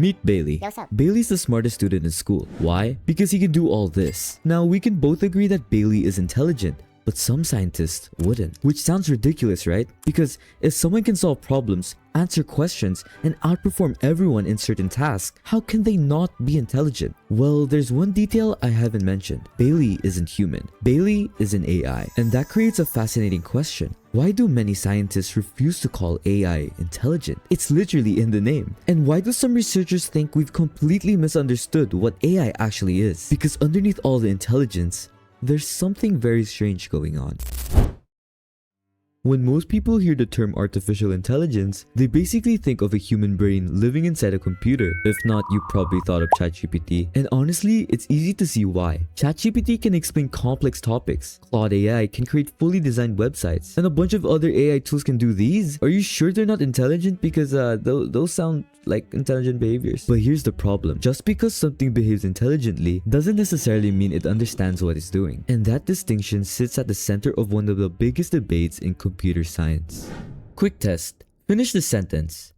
Meet Bailey. What's up? Bailey's the smartest student in school. Why? Because he can do all this. Now, we can both agree that Bailey is intelligent, but some scientists wouldn't. Which sounds ridiculous, right? Because if someone can solve problems, answer questions, and outperform everyone in certain tasks, how can they not be intelligent? Well, there's one detail I haven't mentioned. Bailey isn't human. Bailey is an AI. And that creates a fascinating question. Why do many scientists refuse to call AI intelligent? It's literally in the name. And why do some researchers think we've completely misunderstood what AI actually is? Because underneath all the intelligence, there's something very strange going on. When most people hear the term artificial intelligence, they basically think of a human brain living inside a computer. If not, you probably thought of ChatGPT. And honestly, it's easy to see why. ChatGPT can explain complex topics. Claude AI can create fully designed websites. And a bunch of other AI tools can do these. Are you sure they're not intelligent? Because those sound like intelligent behaviors. But here's the problem. Just because something behaves intelligently doesn't necessarily mean it understands what it's doing. And that distinction sits at the center of one of the biggest debates in computer science. Quick test. Finish the sentence.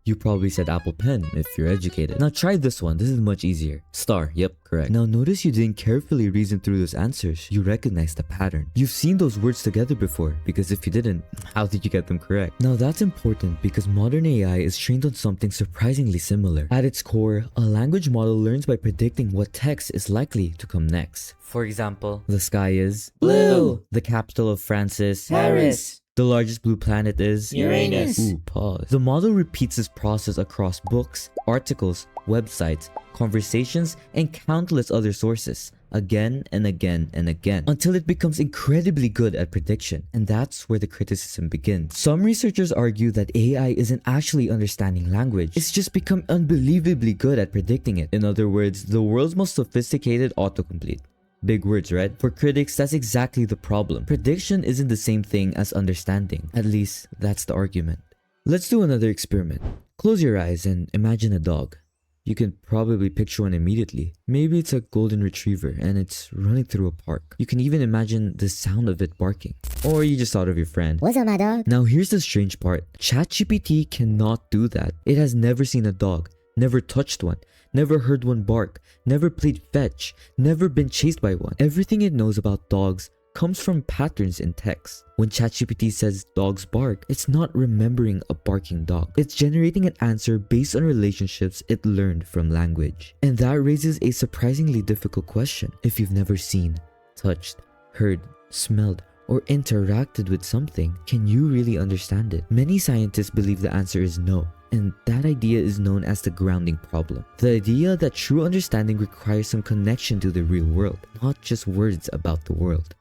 You probably said Apple Pen if you're educated. Now try this one. This is much easier. Star. Yep, correct. Now notice you didn't carefully reason through those answers. You recognize the pattern. You've seen those words together before, because if you didn't, how did you get them correct? Now that's important because modern AI is trained on something surprisingly similar. At its core, a language model learns by predicting what text is likely to come next. For example, the sky is blue. The capital of France is Paris. The largest blue planet is Uranus. Ooh, pause. The model repeats this process across books, articles, websites, conversations, and countless other sources, again and again and again, until it becomes incredibly good at prediction. And that's where the criticism begins. Some researchers argue that AI isn't actually understanding language. It's just become unbelievably good at predicting it. In other words, the world's most sophisticated autocomplete. Big words, right? For critics, that's exactly the problem. Prediction isn't the same thing as understanding. At least, that's the argument. Let's do another experiment. Close your eyes and imagine a dog. You can probably picture one immediately. Maybe it's a golden retriever and it's running through a park. You can even imagine the sound of it barking. Or you just thought of your friend. What's up, my dog? Now here's the strange part. ChatGPT cannot do that. It has never seen a dog, never touched one, never heard one bark, never played fetch, never been chased by one. Everything it knows about dogs comes from patterns in text. When ChatGPT says dogs bark, it's not remembering a barking dog. It's generating an answer based on relationships it learned from language. And that raises a surprisingly difficult question. If you've never seen, touched, heard, smelled, or interacted with something, can you really understand it? Many scientists believe the answer is no. And that idea is known as the grounding problem. The idea that true understanding requires some connection to the real world, not just words about the world.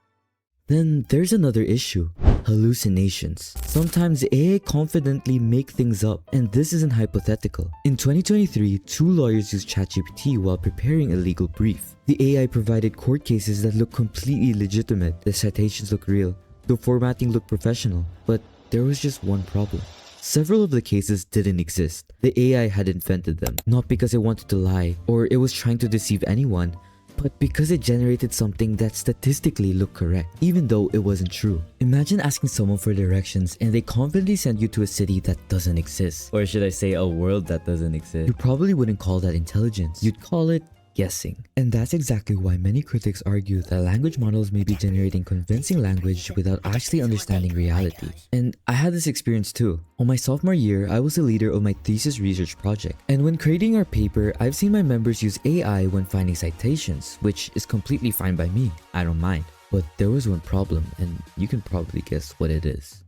Then there's another issue. Hallucinations. Sometimes AI confidently make things up, and this isn't hypothetical. In 2023, two lawyers used ChatGPT while preparing a legal brief. The AI provided court cases that look completely legitimate, the citations look real, the formatting looked professional, but there was just one problem. Several of the cases didn't exist. The AI had invented them, not because it wanted to lie or it was trying to deceive anyone, but because it generated something that statistically looked correct, even though it wasn't true. Imagine asking someone for directions and they confidently send you to a city that doesn't exist. Or should I say a world that doesn't exist. You probably wouldn't call that intelligence. You'd call it guessing. And that's exactly why many critics argue that language models may be generating convincing language without actually understanding reality. And I had this experience too. On my sophomore year, I was the leader of my thesis research project. And when creating our paper, I've seen my members use AI when finding citations, which is completely fine by me. I don't mind. But there was one problem, and you can probably guess what it is.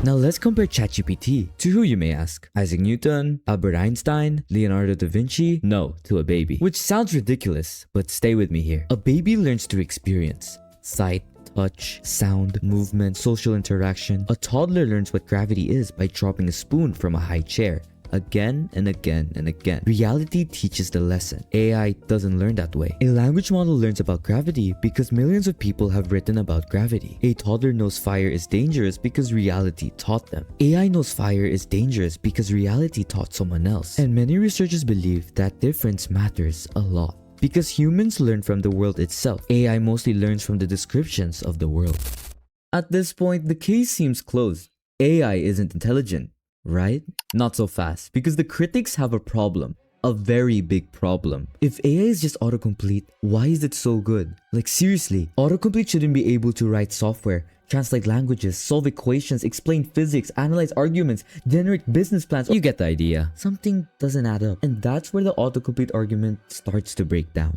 Now let's compare ChatGPT to who, you may ask? Isaac Newton? Albert Einstein? Leonardo da Vinci? No, to a baby. Which sounds ridiculous, but stay with me here. A baby learns through experience. Sight, touch, sound, movement, social interaction. A toddler learns what gravity is by dropping a spoon from a high chair. Again and again and again. Reality teaches the lesson. AI doesn't learn that way. A language model learns about gravity because millions of people have written about gravity. A toddler knows fire is dangerous because reality taught them. AI knows fire is dangerous because reality taught someone else. And many researchers believe that difference matters a lot. Because humans learn from the world itself. AI mostly learns from the descriptions of the world. At this point, the case seems closed. AI isn't intelligent. Right? Not so fast, because the critics have a problem. a very big problem. If AI is just autocomplete, why is it so good? Like seriously, autocomplete shouldn't be able to write software, translate languages, solve equations, explain physics, analyze arguments, generate business plans. You get the idea. Something doesn't add up. And that's where the autocomplete argument starts to break down.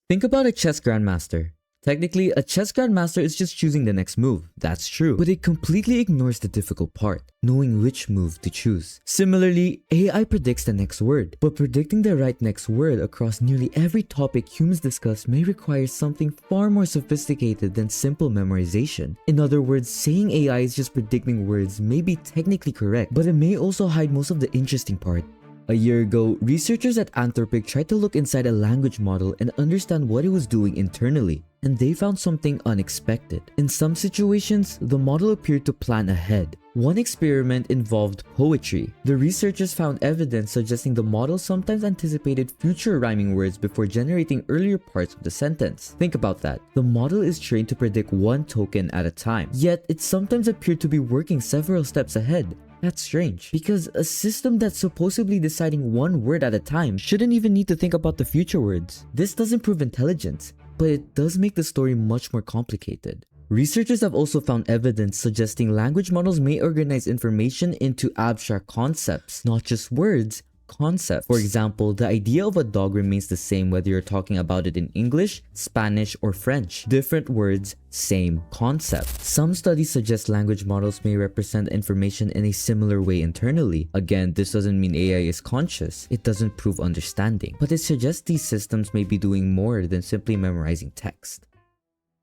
Think about a chess grandmaster. Technically, a chess grandmaster is just choosing the next move. That's true. But it completely ignores the difficult part, knowing which move to choose. Similarly, AI predicts the next word. But predicting the right next word across nearly every topic humans discuss may require something far more sophisticated than simple memorization. In other words, saying AI is just predicting words may be technically correct, but it may also hide most of the interesting part. A year ago, researchers at Anthropic tried to look inside a language model and understand what it was doing internally, and they found something unexpected. In some situations, the model appeared to plan ahead. One experiment involved poetry. The researchers found evidence suggesting the model sometimes anticipated future rhyming words before generating earlier parts of the sentence. Think about that. The model is trained to predict one token at a time, yet it sometimes appeared to be working several steps ahead. That's strange, because a system that's supposedly deciding one word at a time shouldn't even need to think about the future words. This doesn't prove intelligence, but it does make the story much more complicated. Researchers have also found evidence suggesting language models may organize information into abstract concepts, not just words, concepts. For example, the idea of a dog remains the same whether you're talking about it in English, Spanish, or French. Different words, same concept. Some studies suggest language models may represent information in a similar way internally. Again, this doesn't mean AI is conscious. It doesn't prove understanding. But it suggests these systems may be doing more than simply memorizing text.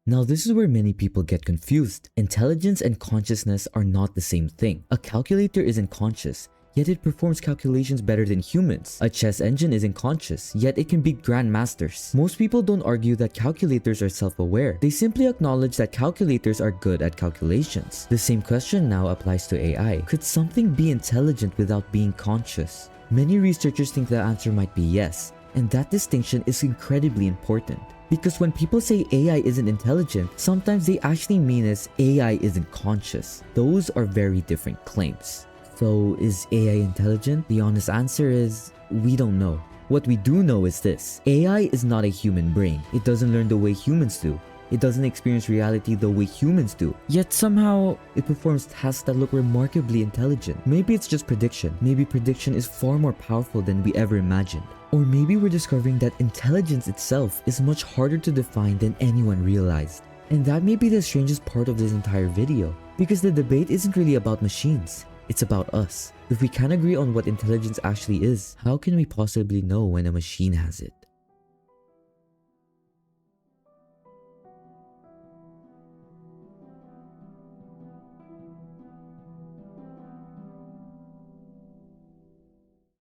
Now, this is where many people get confused. Intelligence and consciousness are not the same thing. A calculator isn't conscious, yet it performs calculations better than humans. A chess engine isn't conscious, yet it can beat grandmasters. Most people don't argue that calculators are self-aware. They simply acknowledge that calculators are good at calculations. The same question now applies to AI. Could something be intelligent without being conscious? Many researchers think the answer might be yes, and that distinction is incredibly important. Because when people say AI isn't intelligent, sometimes they actually mean is AI isn't conscious. Those are very different claims. So, is AI intelligent? The honest answer is, we don't know. What we do know is this: AI is not a human brain. It doesn't learn the way humans do. It doesn't experience reality the way humans do. Yet somehow, it performs tasks that look remarkably intelligent. Maybe it's just prediction. Maybe prediction is far more powerful than we ever imagined. Or maybe we're discovering that intelligence itself is much harder to define than anyone realized. And that may be the strangest part of this entire video, because the debate isn't really about machines. It's about us. If we can't agree on what intelligence actually is, how can we possibly know when a machine has it?